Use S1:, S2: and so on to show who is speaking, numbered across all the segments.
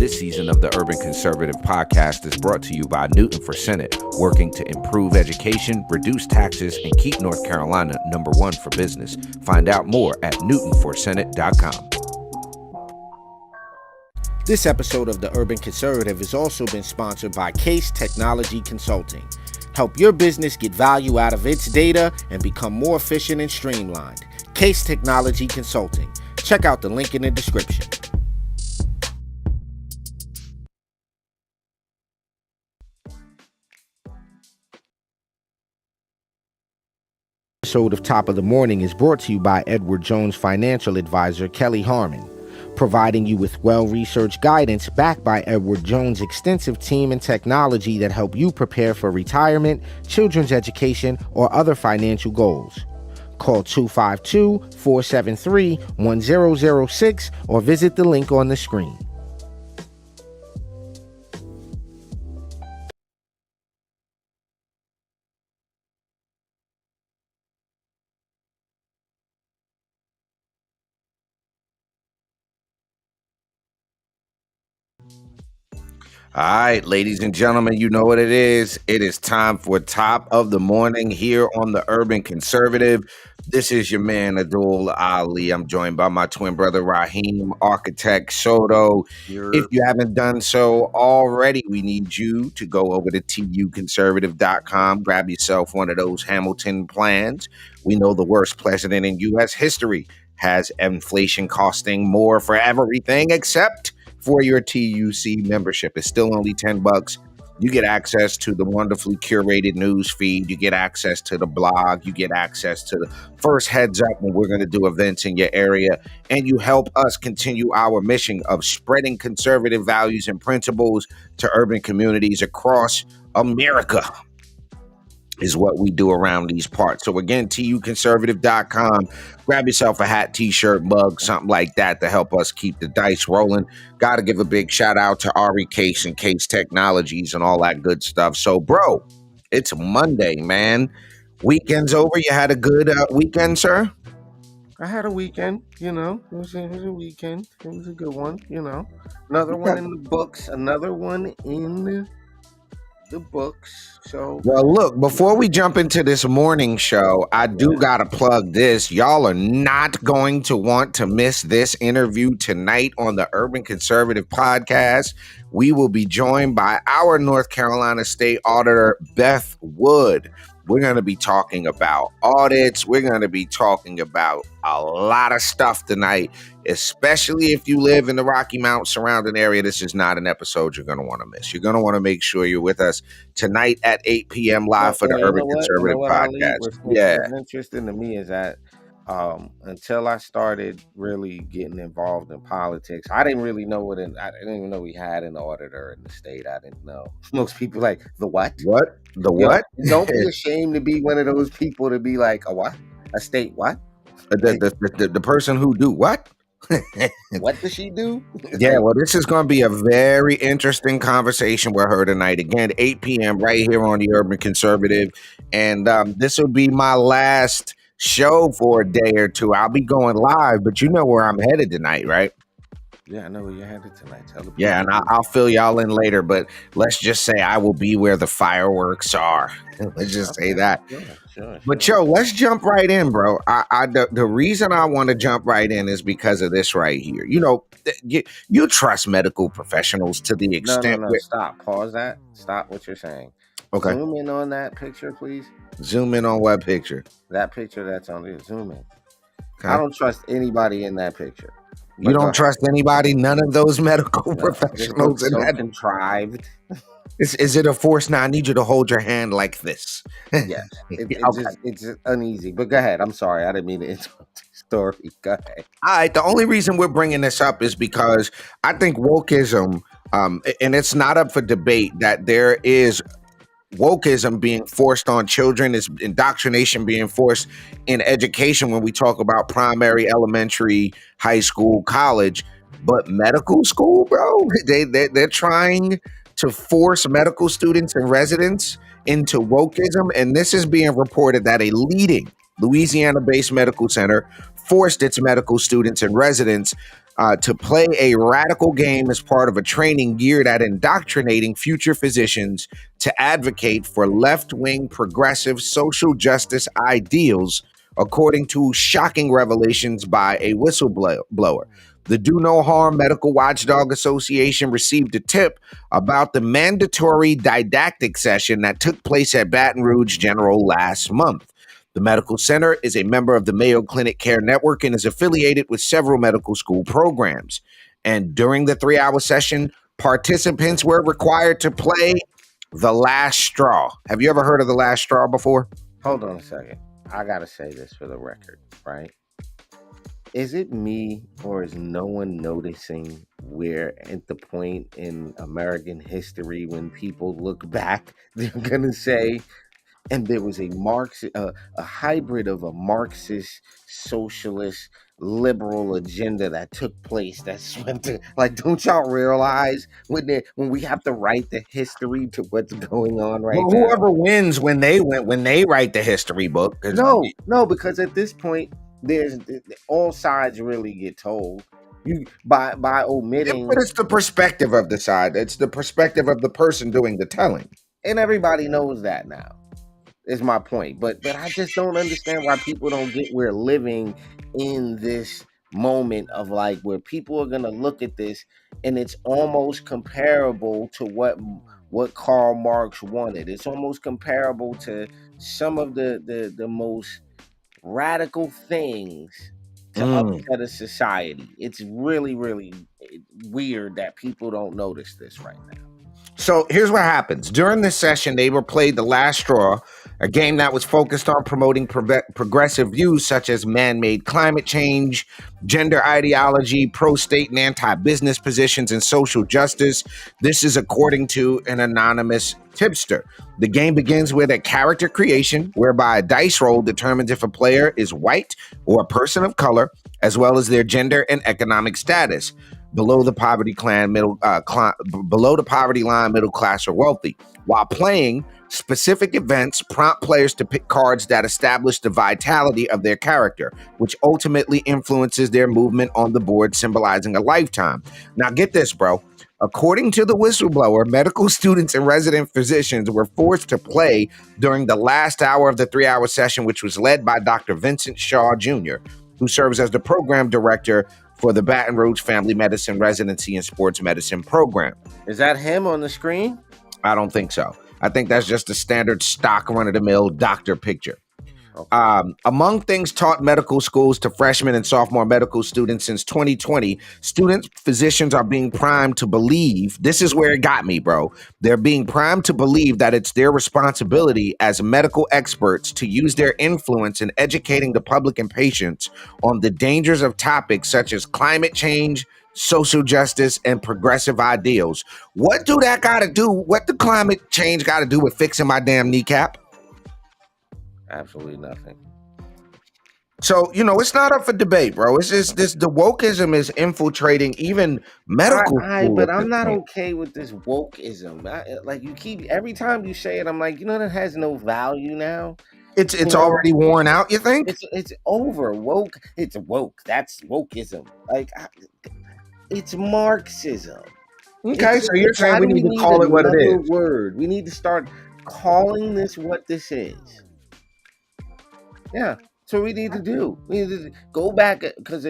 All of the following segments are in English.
S1: This season of the Urban Conservative Podcast is brought to you by Newton for Senate, working to improve education, reduce taxes, and keep North Carolina #1 for business. Find out more at newtonforsenate.com. This episode of the Urban Conservative has also been sponsored by Case Technology Consulting. Help your business get value out of its data and become more efficient and streamlined. Case Technology Consulting. Check out the link in the description. Episode of Top of the Morning is brought to you by Edward Jones financial advisor Kelly Harmon, providing you with well-researched guidance backed by Edward Jones' extensive team and technology that help you prepare for retirement, children's education, or other financial goals. Call 252-473-1006 or visit the link on the screen. All right, ladies and gentlemen, you know what it is. It is time for Top of the Morning here on the Urban Conservative. This is your man, Adul Ali. I'm joined by my twin brother, Raheem, architect Soto. If you haven't done so already, we need you to go over to tuconservative.com, grab yourself one of those Hamilton plans. We know the worst president in U.S. history has inflation costing more for everything except for your TUC membership. It's still only $10. You get access to the wonderfully curated news feed. You get access to the blog. You get access to the first heads up when we're going to do events in your area. And you help us continue our mission of spreading conservative values and principles to urban communities across America, is what we do around these parts. So again, tuconservative.com. Grab yourself a hat, t-shirt, mug, something like that to help us keep the dice rolling. Got to give a big shout out to Ari Case and Case Technologies and all that good stuff. So, bro, it's Monday, man. Weekend's over. You had a good weekend, sir?
S2: I had a weekend, It was a weekend. It was a good one, Another one in the books. Another one in the books. So,
S1: well, look, before we jump into this morning show, I do gotta plug this. Y'all are not going to want to miss this interview tonight on the Urban Conservative Podcast. We will be joined by our North Carolina State Auditor, Beth Wood. We're going to be talking about audits. We're going to be talking about a lot of stuff tonight, especially if you live in the Rocky Mountain surrounding area. This is not an episode you're going to want to miss. You're going to want to make sure you're with us tonight at 8 p.m. live for the Urban Conservative Podcast.
S2: What's interesting to me is that until I started really getting involved in politics, I didn't really know I didn't even know we had an auditor in the state. I didn't know. Most people like, the what?
S1: What? The what?
S2: Don't be ashamed to be one of those people to be like, a what? A state what?
S1: The person who do what?
S2: What does she do?
S1: Yeah, well, this is going to be a very interesting conversation with her tonight. Again, 8 p.m. right here on the Urban Conservative. And this will be my last show for a day or two. I'll be going live, but you know where I'm headed tonight, right?
S2: Yeah, I know where you're headed tonight.
S1: Yeah, and I'll fill y'all in later, but let's just say I will be where the fireworks are. Let's just say that. Sure. But yo, let's jump right in, bro. The reason I want to jump right in is because of this right here. You trust medical professionals to the extent.
S2: No. Stop. Pause that. Stop what you're saying.
S1: Okay.
S2: Zoom in on that picture, please.
S1: Zoom in on what picture?
S2: That picture that's on there. Zoom in.
S1: Okay.
S2: I don't trust anybody in that picture.
S1: You don't trust anybody? None of those medical professionals in that?
S2: Contrived.
S1: Is it a force? Now I need you to hold your hand like this.
S2: Yes. It's just uneasy. But go ahead. I'm sorry. I didn't mean to interrupt the story. Go ahead.
S1: All right. The only reason we're bringing this up is because I think wokeism, and it's not up for debate, that there is wokeism being forced on children, is indoctrination being forced in education when we talk about primary, elementary, high school, college. But medical school, bro, they're trying to force medical students and residents into wokeism. And this is being reported that a leading Louisiana-based medical center forced its medical students and residents to play a radical game as part of a training geared at indoctrinating future physicians to advocate for left wing progressive social justice ideals, according to shocking revelations by a whistleblower. The Do No Harm Medical Watchdog Association received a tip about the mandatory didactic session that took place at Baton Rouge General last month. The medical center is a member of the Mayo Clinic Care Network and is affiliated with several medical school programs. And during the 3 hour session, participants were required to play The Last Straw. Have you ever heard of The Last Straw before?
S2: Hold on a second. I gotta say this for the record, right? Is it me or is no one noticing we're at the point in American history when people look back, they're gonna say, and there was a a hybrid of a Marxist, socialist, liberal agenda that took place. That's went to, like, don't y'all realize when we have to write the history to what's going on right
S1: Well,
S2: now?
S1: whoever wins when they write the history book, because
S2: No, because at this point, there's all sides really get told. You by
S1: but
S2: omitting,
S1: it's the perspective of the side. It's the perspective of the person doing the telling.
S2: and everybody knows that now. Is my point. But I just don't understand why people don't get we're living in this moment of, like, where people are gonna look at this and it's almost comparable to what Karl Marx wanted. It's almost comparable to some of the most radical things to
S1: Mm.
S2: upset a society. It's really, really weird that people don't notice this right now.
S1: So here's what happens. During this session, they were played The Last Straw, a game that was focused on promoting progressive views such as man made climate change, gender ideology, pro state and anti business positions, and social justice. This is according to an anonymous tipster. The game begins with a character creation whereby a dice roll determines if a player is white or a person of color, as well as their gender and economic status. Below the poverty below the poverty line, middle class, or wealthy. While playing, specific events prompt players to pick cards that establish the vitality of their character, which ultimately influences their movement on the board, symbolizing a lifetime. Now, get this, bro. According to the whistleblower, medical students and resident physicians were forced to play during the last hour of the 3 hour session, which was led by Dr. Vincent Shaw Jr., who serves as the program director for the Baton Rouge Family Medicine Residency and Sports Medicine program.
S2: Is that him on the screen?
S1: I don't think so. I think that's just a standard stock run-of-the-mill doctor picture.
S2: Okay.
S1: Among things taught medical schools to freshmen and sophomore medical students since 2020, students, physicians are being primed to believe, this is where it got me, bro. They're being primed to believe that it's their responsibility as medical experts to use their influence in educating the public and patients on the dangers of topics such as climate change, social justice, and progressive ideals. What do that got to do? What the climate change got to do with fixing my damn kneecap?
S2: Absolutely nothing.
S1: So, it's not up for debate, bro. It's just the wokeism is infiltrating even medical school
S2: But
S1: at
S2: I'm
S1: this
S2: not
S1: point.
S2: okay with this wokeism. Like, you keep, every time you say it, I'm like, that has no value now.
S1: It's
S2: You know,
S1: already worn out, you think?
S2: it's over. Woke. It's woke. That's wokeism. Like, it's Marxism.
S1: Okay, so you're saying
S2: Why
S1: we
S2: do
S1: need
S2: we
S1: to
S2: need
S1: call it what it
S2: another
S1: is.
S2: word? We need to start calling this what this is. Yeah. So we need to do. We need to go back, because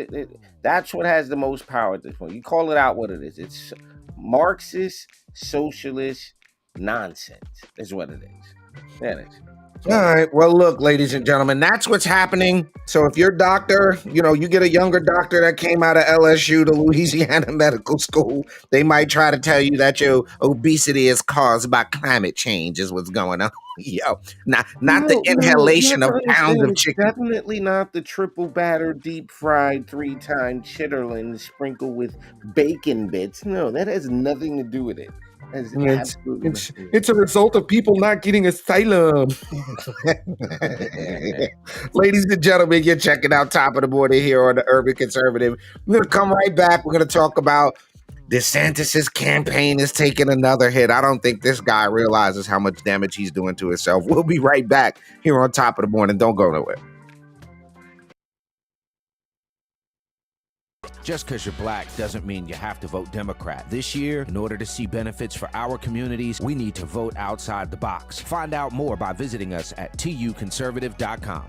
S2: that's what has the most power at this point. You call it out what it is. It's Marxist, socialist nonsense. Is what it is. That is.
S1: All right. Well, look, ladies and gentlemen, that's what's happening. So if you're a doctor, you get a younger doctor that came out of LSU to Louisiana Medical School, they might try to tell you that your obesity is caused by climate change is what's going on. Yo, not the
S2: No, you have
S1: inhalation
S2: to
S1: of pounds
S2: understand.
S1: of
S2: It's
S1: chicken.
S2: definitely not the triple batter, deep fried, 3-time chitterlings sprinkled with bacon bits. No, that has nothing to do with it. That has
S1: It's
S2: absolutely
S1: it's
S2: nothing to
S1: it's a result of people not getting asylum.
S2: do.
S1: Ladies and gentlemen, you're checking out Top of the Morning here on the Urban Conservative. We're gonna come right back. We're gonna talk about DeSantis's campaign is taking another hit. I don't think this guy realizes how much damage he's doing to himself. We'll be right back here on Top of the Morning. Don't go nowhere.
S3: Just because you're black doesn't mean you have to vote Democrat. This year, in order to see benefits for our communities, we need to vote outside the box. Find out more by visiting us at tuconservative.com.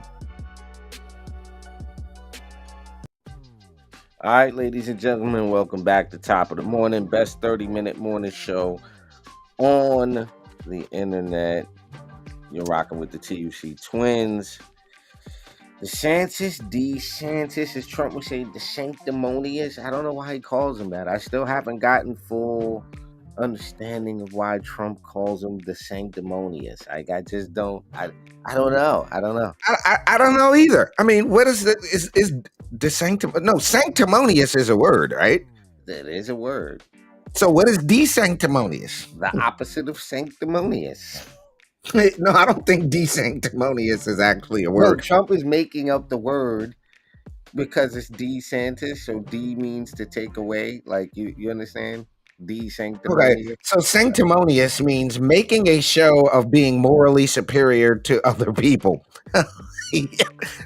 S2: All right, ladies and gentlemen, welcome back to Top of the Morning, best 30-minute morning show on the internet. You're rocking with the TUC twins. Desantis, as Trump would say, the sanctimonious. I don't know why he calls him that. I still haven't gotten full understanding of why Trump calls him the sanctimonious. I just don't. I don't know. I don't know.
S1: I don't know either. I mean, what is the is the sanctimonious is a word, right?
S2: That is a word.
S1: So what is desanctimonious?
S2: The opposite of sanctimonious.
S1: No, I don't think desanctimonious is actually a word.
S2: No, Trump is making up the word because it's Desantis. So D means to take away. Like you understand? Desanctimonious.
S1: Okay, so sanctimonious means making a show of being morally superior to other people.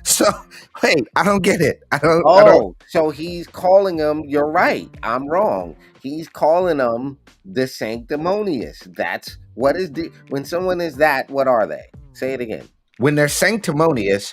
S1: So wait, I don't get it. I don't.
S2: So he's calling them. You're right. I'm wrong. He's calling them the sanctimonious. That's what is when someone is that. What are they? Say it again.
S1: When they're sanctimonious,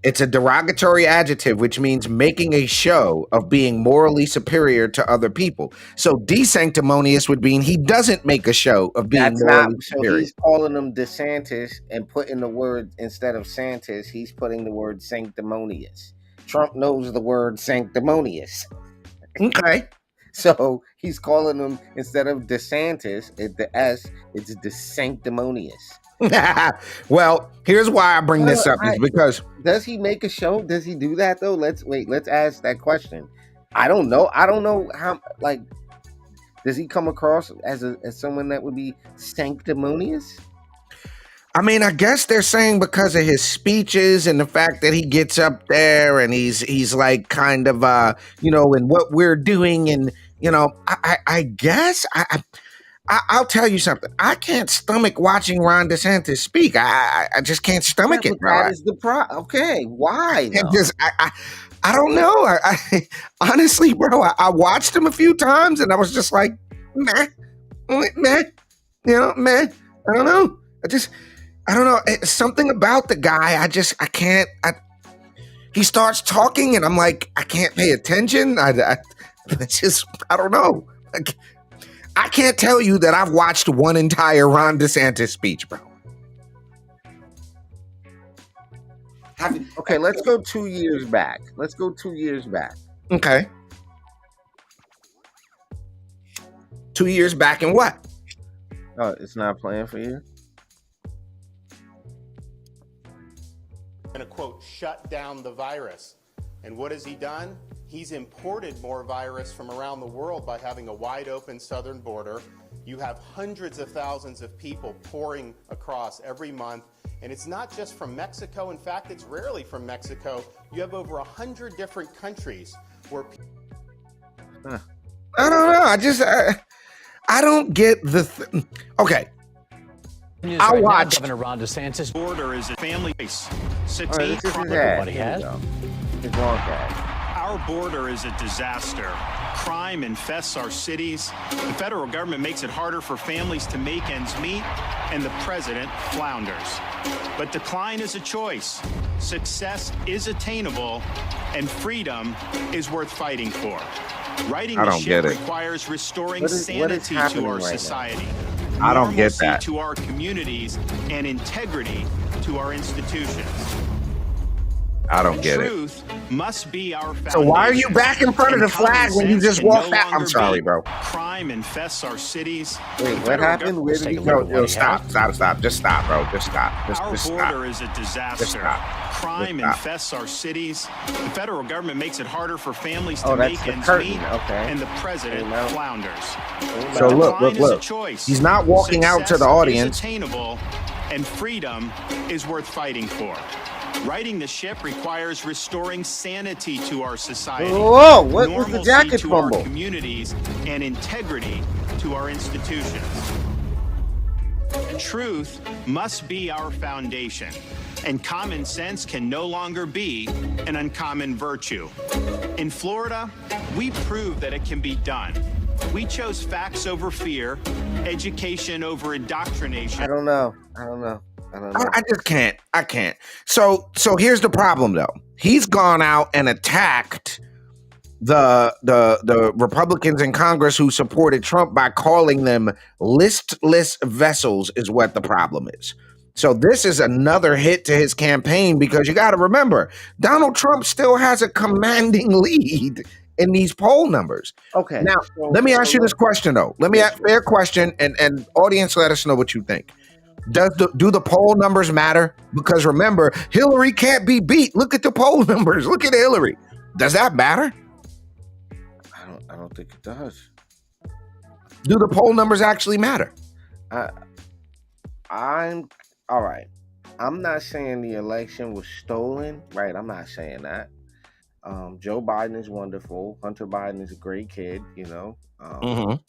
S1: it's a derogatory adjective, which means making a show of being morally superior to other people. So desanctimonious would mean he doesn't make a show of being morally superior.
S2: So he's calling them DeSantis and putting the word, instead of Santis, he's putting the word sanctimonious. Trump knows the word sanctimonious.
S1: Okay.
S2: So he's calling them, instead of DeSantis, the S, it's DeSanctimonious.
S1: Well, here's why I bring this up is because
S2: does he make a show? Does he do that though? Let's ask that question. I don't know how, like, does he come across as someone that would be sanctimonious?
S1: I mean, I guess they're saying because of his speeches and the fact that he gets up there and he's like kind of in what we're doing, and I guess I'll tell you something. I can't stomach watching Ron DeSantis speak. I just can't stomach it, bro.
S2: That is the okay, why?
S1: I don't know. I honestly, bro, I watched him a few times and I was just like, man. I don't know. I don't know. It's something about the guy. I can't. He starts talking and I'm like, I can't pay attention. I don't know. I can't tell you that I've watched one entire Ron DeSantis speech, bro.
S2: Okay, let's go 2 years back.
S1: Okay. 2 years back in what?
S2: Oh, it's not playing for you?
S4: Going to, quote, shut down the virus. And what has he done? He's imported more virus from around the world by having a wide open southern border. You have hundreds of thousands of people pouring across every month. And it's not just from Mexico. In fact, it's rarely from Mexico. You have over 100 different countries where
S1: I don't know. I don't get the okay. I watched
S5: Governor Ron DeSantis.
S6: Border is a family base.
S2: This is everybody
S5: has.
S2: It's long guy.
S6: Our border is a disaster. Crime infests our cities. The federal government makes it harder for families to make ends meet, and the president flounders. But decline is a choice. Success is attainable, and freedom is worth fighting for. Righting the ship requires restoring sanity to our society.
S1: I don't get that.
S6: To our communities and integrity to our institutions.
S1: I don't get it.
S6: Truth must be our foundation.
S1: So why are you back in front of the flag when you just walked out? I'm sorry, bro.
S6: Crime infests our cities.
S2: Wait, what happened? Where did he go?
S1: No, stop. Just stop, bro. Just stop.
S6: Our
S1: just
S6: border
S1: stop.
S6: is a disaster.
S1: Just stop.
S6: Crime infests our cities. The federal government makes it harder for families to
S2: Oh,
S6: make
S2: that's the
S6: ends
S2: curtain.
S6: meet,
S2: Okay.
S6: and the president flounders.
S1: So
S6: Decline is a
S1: look.
S6: choice.
S1: He's not walking out to the
S6: Success
S1: audience.
S6: is attainable, and freedom is worth fighting for. Righting the ship requires restoring sanity to our society.
S2: Whoa, what was the jacket
S6: to our
S2: fumble?
S6: communities and integrity to our institutions. Truth must be our foundation, and common sense can no longer be an uncommon virtue. In Florida, we proved that it can be done. We chose facts over fear, education over indoctrination.
S2: I don't know.
S1: I just can't. I can't. So here's the problem, though. He's gone out and attacked the Republicans in Congress who supported Trump by calling them listless vessels is what the problem is. So this is another hit to his campaign because you got to remember, Donald Trump still has a commanding lead in these poll numbers.
S2: Okay.
S1: Now, let me ask you this question, though. Let me ask a fair question, and audience, let us know what you think. Do the poll numbers matter? Because remember, Hillary can't be beat. Look at the poll numbers. Look at Hillary. Does that matter?
S2: I don't think it does.
S1: Do the poll numbers actually matter?
S2: I'm all right. I'm not saying the election was stolen, right? I'm not saying that. Joe Biden is wonderful. Hunter Biden is a great kid, you know. I'm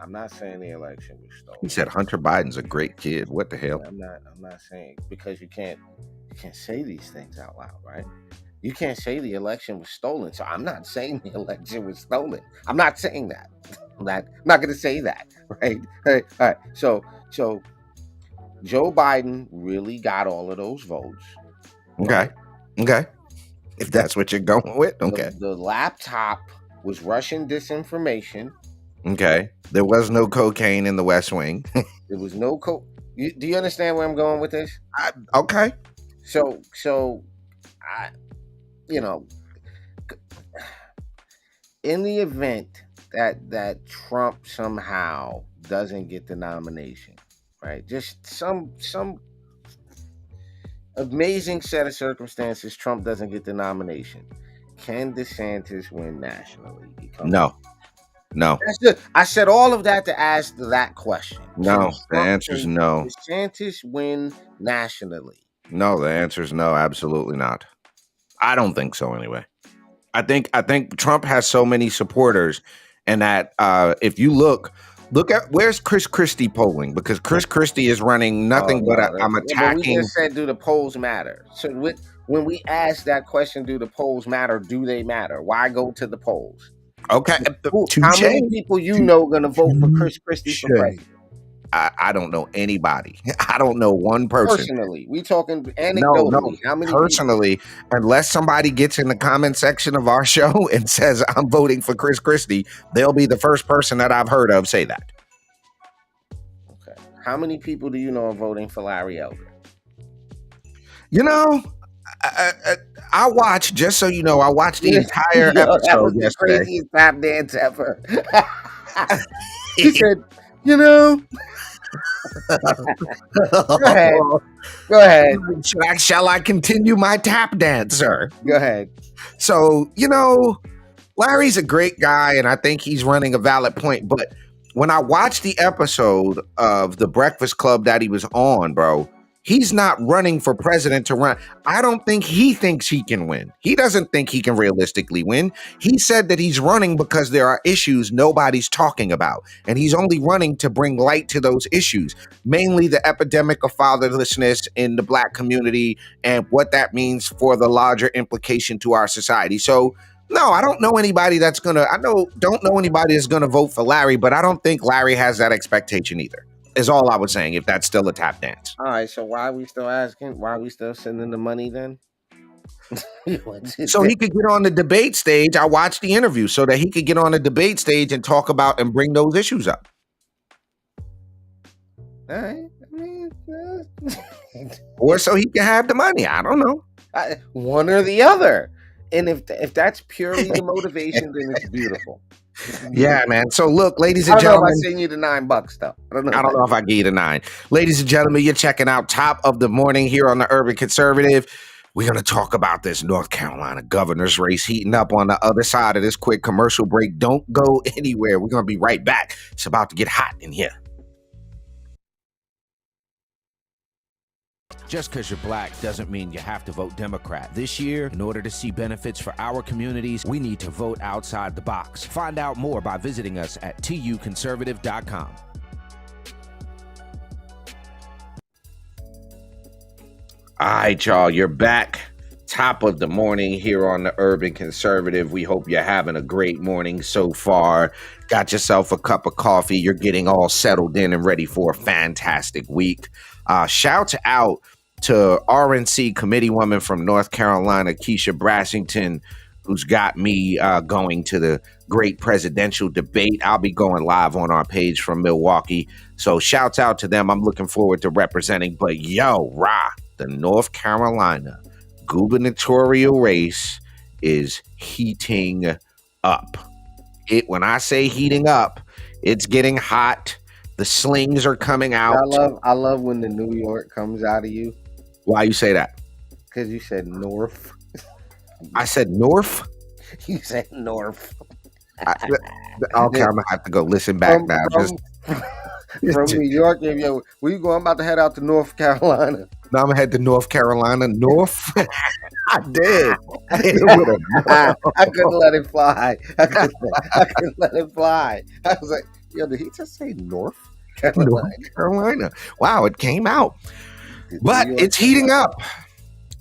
S2: not saying the election was stolen.
S1: He said Hunter Biden's a great kid. What the hell?
S2: I'm not saying, because you can't say these things out loud, right? You can't say the election was stolen. So I'm not saying the election was stolen. I'm not saying that. I'm not going to say that, right? All right. So Joe Biden really got all of those votes.
S1: Okay. If that's what you're going with, okay.
S2: The laptop was Russian disinformation.
S1: Okay. There was no cocaine in the West Wing.
S2: There was no do you understand where I'm going with this?
S1: Okay.
S2: So I, in the event that Trump somehow doesn't get the nomination, right? Just some amazing set of circumstances, Trump doesn't get the nomination. Can DeSantis win nationally?
S1: No.
S2: I said all of that to ask that question.
S1: No, the answer is no.
S2: DeSantis win nationally?
S1: No, the answer is no, absolutely not. I don't think so anyway. I think Trump has so many supporters, and that if you look at where's Chris Christie polling, because Chris Christie is running nothing but I'm attacking.
S2: We just said, do the polls matter? So when we ask that question, do the polls matter? Do they matter? Why go to the polls?
S1: Okay.
S2: How many people going to vote for Chris Christie for president?
S1: I don't know anybody. I don't know one person.
S2: Personally, we talking anecdotally.
S1: No.
S2: How many
S1: personally, people? Unless somebody gets in the comment section of our show and says, I'm voting for Chris Christie, they'll be the first person that I've heard of say that.
S2: Okay. How many people do you know are voting for Larry Elder?
S1: I watched, just so you know, I watched the entire episode
S2: that was
S1: yesterday.
S2: The craziest tap dance ever. He said, Go ahead.
S1: Shall I continue my tap dance, sir?
S2: Go ahead.
S1: So, Larry's a great guy, and I think he's running a valid point. But when I watched the episode of The Breakfast Club that he was on, bro, he's not running for president to run. I don't think he thinks he can win. He doesn't think he can realistically win. He said that he's running because there are issues nobody's talking about. And he's only running to bring light to those issues, mainly the epidemic of fatherlessness in the Black community and what that means for the larger implication to our society. So, no, I don't know anybody don't know anybody that's going to vote for Larry, but I don't think Larry has that expectation either. Is all I was saying, if that's still a tap dance.
S2: All right, so why are we still asking? Why are we still sending the money then?
S1: So he could get on the debate stage. I watched the interview so that he could get on the debate stage and talk about and bring those issues up.
S2: All right.
S1: Or so he can have the money. I don't know.
S2: One or the other. And if that's purely the motivation, then it's beautiful.
S1: Yeah, man. So look, ladies and gentlemen,
S2: I send you the $9 though. I don't
S1: know if I give you the 9. Ladies and gentlemen, you're checking out Top of the Morning here on the Urban Conservative. We're going to talk about this North Carolina governor's race heating up on the other side of this quick commercial break. Don't go anywhere. We're going to be right back. It's about to get hot in here.
S3: Just because you're Black doesn't mean you have to vote Democrat. This year, in order to see benefits for our communities, we need to vote outside the box. Find out more by visiting us at tuconservative.com.
S1: All right, y'all, you're back. Top of the morning here on the Urban Conservative. We hope you're having a great morning so far. Got yourself a cup of coffee. You're getting all settled in and ready for a fantastic week. Shout out to RNC committee woman from North Carolina, Keisha Brashington, who's got me going to the great presidential debate. I'll be going live on our page from Milwaukee. So shouts out to them. I'm looking forward to representing. But yo, the North Carolina gubernatorial race is heating up. When I say heating up, it's getting hot. The slings are coming out.
S2: I love when the New York comes out of you.
S1: Why you say that?
S2: Because you said North.
S1: I said North?
S2: You said North.
S1: Okay, I'm gonna have to go listen back now.
S2: From New York, where you going? I'm about to head out to North Carolina.
S1: Now I'm gonna head to North Carolina. North? I did.
S2: I couldn't let it fly. I couldn't let it fly. I was like, yo, did he just say North Carolina?
S1: North Carolina. Wow, it came out. But it's heating up.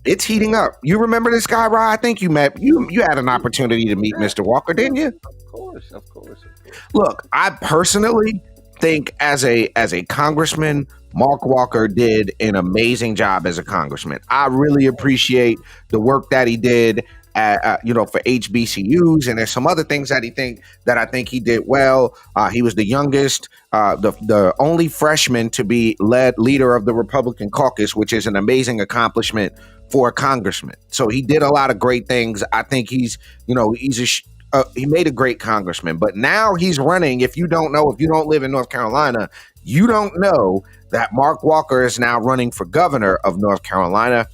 S1: It's heating up. You remember this guy, Rod? I think you met. You had an opportunity to meet Mr. Walker, didn't you?
S2: Of course.
S1: Look, I personally think as a congressman, Mark Walker did an amazing job as a congressman. I really appreciate the work that he did, for HBCUs, and there's some other things that I think he did well. He was the youngest, the only freshman to be leader of the Republican caucus, which is an amazing accomplishment for a congressman. So he did a lot of great things. I think he made a great congressman, but now he's running. If you don't live in North Carolina, you don't know that Mark Walker is now running for governor of North Carolina,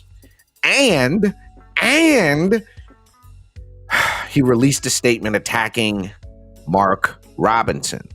S1: and he released a statement attacking Mark Robinson.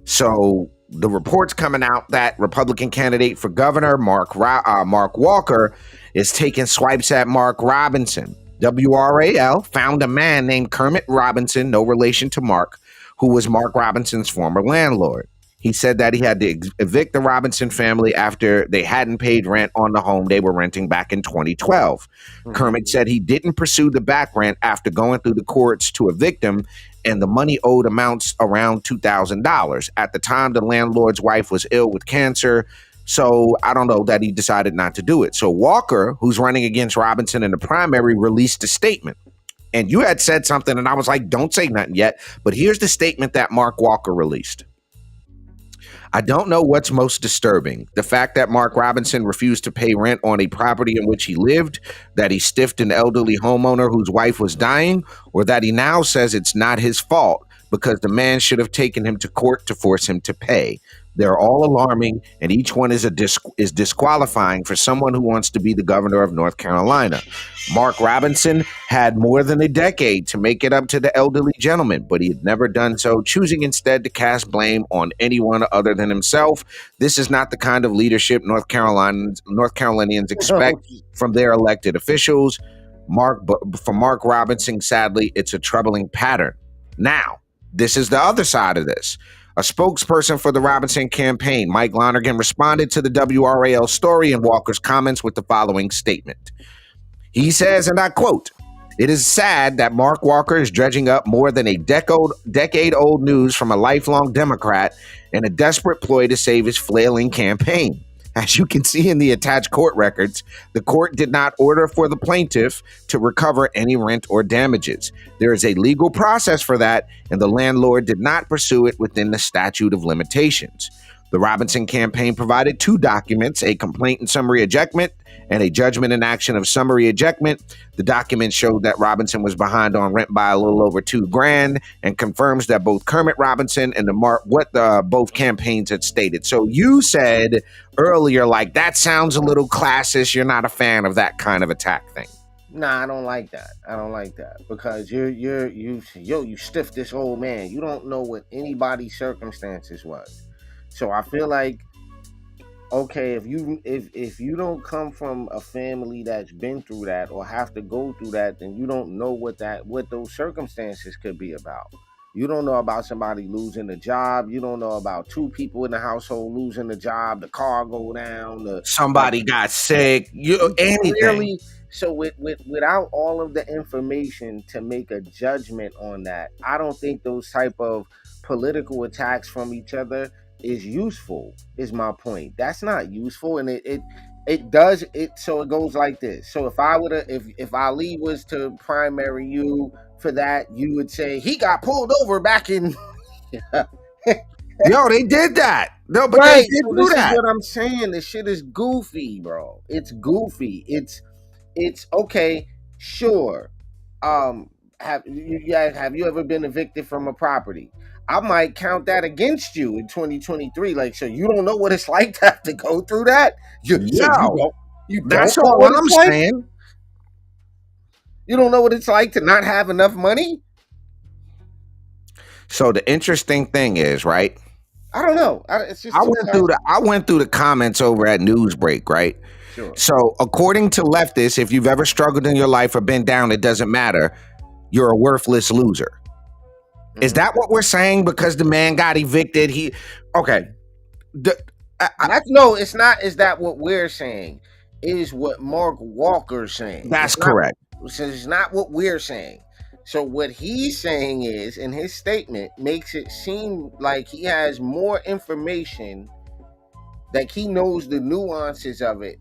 S1: So the reports coming out that Republican candidate for governor Mark Walker is taking swipes at Mark Robinson. WRAL found a man named Kermit Robinson, no relation to Mark, who was Mark Robinson's former landlord. He said that he had to evict the Robinson family after they hadn't paid rent on the home they were renting back in 2012. Kermit said he didn't pursue the back rent after going through the courts to evict him, and the money owed amounts around $2,000. At the time, the landlord's wife was ill with cancer, so I don't know that he decided not to do it. So Walker, who's running against Robinson in the primary, released a statement. And you had said something, and I was like, don't say nothing yet. But here's the statement that Mark Walker released. I don't know what's most disturbing, the fact that Mark Robinson refused to pay rent on a property in which he lived, that he stiffed an elderly homeowner whose wife was dying, or that he now says it's not his fault because the man should have taken him to court to force him to pay. They're all alarming, and each one is disqualifying for someone who wants to be the governor of North Carolina. Mark Robinson had more than a decade to make it up to the elderly gentleman, but he had never done so, choosing instead to cast blame on anyone other than himself. This is not the kind of leadership North Carolinians expect from their elected officials. For Mark Robinson, sadly, it's a troubling pattern. Now, this is the other side of this. A spokesperson for the Robinson campaign, Mike Lonergan, responded to the WRAL story and Walker's comments with the following statement. He says, and I quote, "It is sad that Mark Walker is dredging up more than a decade-old news from a lifelong Democrat in a desperate ploy to save his flailing campaign. As you can see in the attached court records, the court did not order for the plaintiff to recover any rent or damages. There is a legal process for that, and the landlord did not pursue it within the statute of limitations. The Robinson campaign provided two documents, a complaint and summary ejectment, and a judgment in action of summary ejectment. The document showed that Robinson was behind on rent by a little over $2,000 and confirms that both Kermit Robinson and both campaigns had stated." So you said earlier, like, that sounds a little classist. You're not a fan of that kind of attack thing.
S2: Nah, I don't like that because you stiffed this old man. You don't know what anybody's circumstances was. So I feel like, okay, if you don't come from a family that's been through that or have to go through that, then you don't know what those circumstances could be about. You don't know about somebody losing a job. You don't know about two people in the household losing a job, the car go down, like
S1: Somebody got sick, anything.
S2: clearly. So without all of the information to make a judgment on that, I don't think those type of political attacks from each other is useful. Is my point. That's not useful, and it does it. So it goes like this. So if I would have, if Ali was to primary you for that, you would say he got pulled over back in.
S1: Yo, they did that. No, but they
S2: Right.
S1: did
S2: So
S1: do
S2: this is
S1: that.
S2: what I'm saying. This shit is goofy, bro. It's goofy. It's okay. Sure. Have you ever been evicted from a property? I might count that against you in 2023. Like, so you don't know what it's like to have to go through that. So
S1: Yo,
S2: you don't
S1: that's
S2: know
S1: all
S2: what
S1: I'm
S2: it's like.
S1: saying.
S2: You don't know what it's like to not have enough money.
S1: So the interesting thing is, right?
S2: I don't know. It's just
S1: I went through the comments over at Newsbreak, right?
S2: Sure.
S1: So according to leftists, if you've ever struggled in your life or been down, it doesn't matter. You're a worthless loser. Is that what we're saying? Because the man got evicted. Okay.
S2: No, it's not. Is that what we're saying? It is what Mark Walker's saying.
S1: That's correct.
S2: It's not what we're saying. So what he's saying is, in his statement, makes it seem like he has more information, like he knows the nuances of it.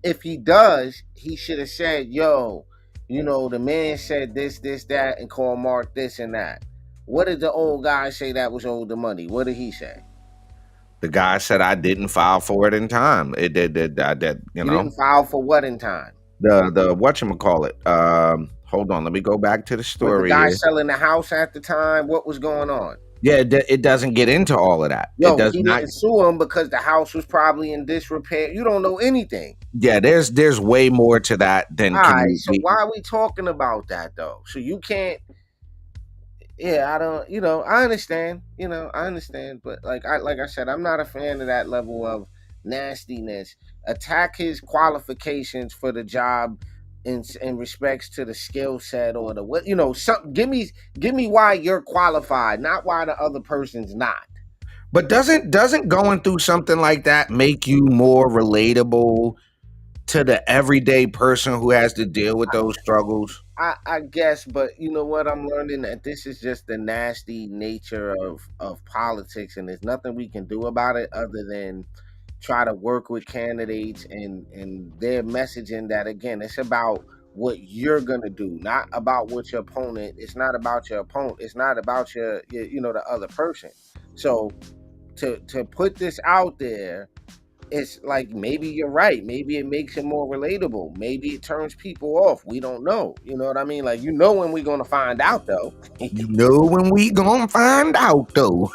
S2: If he does, he should have said, yo, the man said this, that, and called Mark this and that. What did the old guy say that was owed the money? What did he say?
S1: The guy said I didn't file for it in time. It did. I did.
S2: You didn't file for what in time?
S1: The whatchamacallit. Hold on. Let me go back to the story.
S2: Was the guy selling the house at the time? What was going on?
S1: Yeah, it doesn't get into all of that.
S2: Yo,
S1: it does
S2: he
S1: not.
S2: Didn't sue him because the house was probably in disrepair. You don't know anything.
S1: Yeah, there's way more to that than.
S2: All right, so why are we talking about that though? So you can't. Yeah, I don't. I understand. I understand, but like I said, I'm not a fan of that level of nastiness. Attack his qualifications for the job in respects to the skill set or the what. Give me why you're qualified, not why the other person's not.
S1: But doesn't going through something like that make you more relatable to the everyday person who has to deal with those struggles?
S2: I guess, but you know what? I'm learning that this is just the nasty nature of politics, and there's nothing we can do about it other than try to work with candidates and their messaging. That again, it's about what you're gonna do, not about what your opponent. It's not about your opponent. It's not about your the other person. So to put this out there, it's like maybe you're right. Maybe it makes it more relatable. Maybe it turns people off. We don't know. You know what I mean? Like when we're gonna find out though.
S1: When we gonna find out though.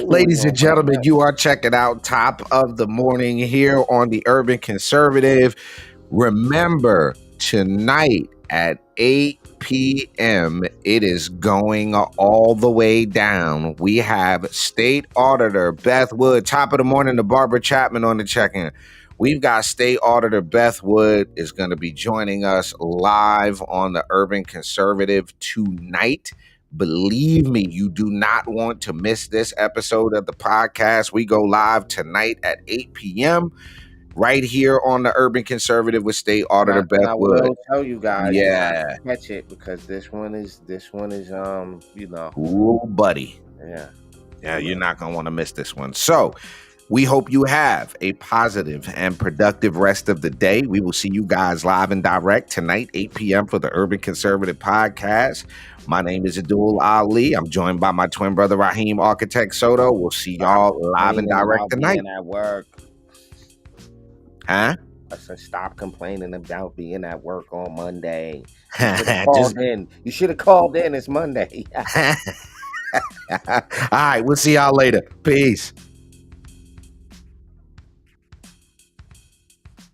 S1: Ladies and gentlemen, you are checking out Top of the Morning here on the Urban Conservative. Remember, tonight at 8 p.m., it is going all the way down. We have State Auditor Beth Wood, top of the morning to Barbara Chapman on the check-in. We've got State Auditor Beth Wood is going to be joining us live on the Urban Conservative tonight. Believe me, you do not want to miss this episode of the podcast. We go live tonight at 8 p.m. right here on the Urban Conservative with State Auditor Beth Wood.
S2: I will tell you guys,
S1: yeah,
S2: catch it because this one is
S1: Ooh, buddy.
S2: Yeah,
S1: you're not gonna want to miss this one. So we hope you have a positive and productive rest of the day. We will see you guys live and direct tonight, 8 p.m. for the Urban Conservative Podcast. My name is Abdul Ali. I'm joined by my twin brother, Raheem Architect Soto. We'll see y'all live and direct tonight.
S2: At work.
S1: Huh?
S2: I said, stop complaining about being at work on Monday. You should have called in. It's Monday.
S1: All right, we'll see y'all later. Peace.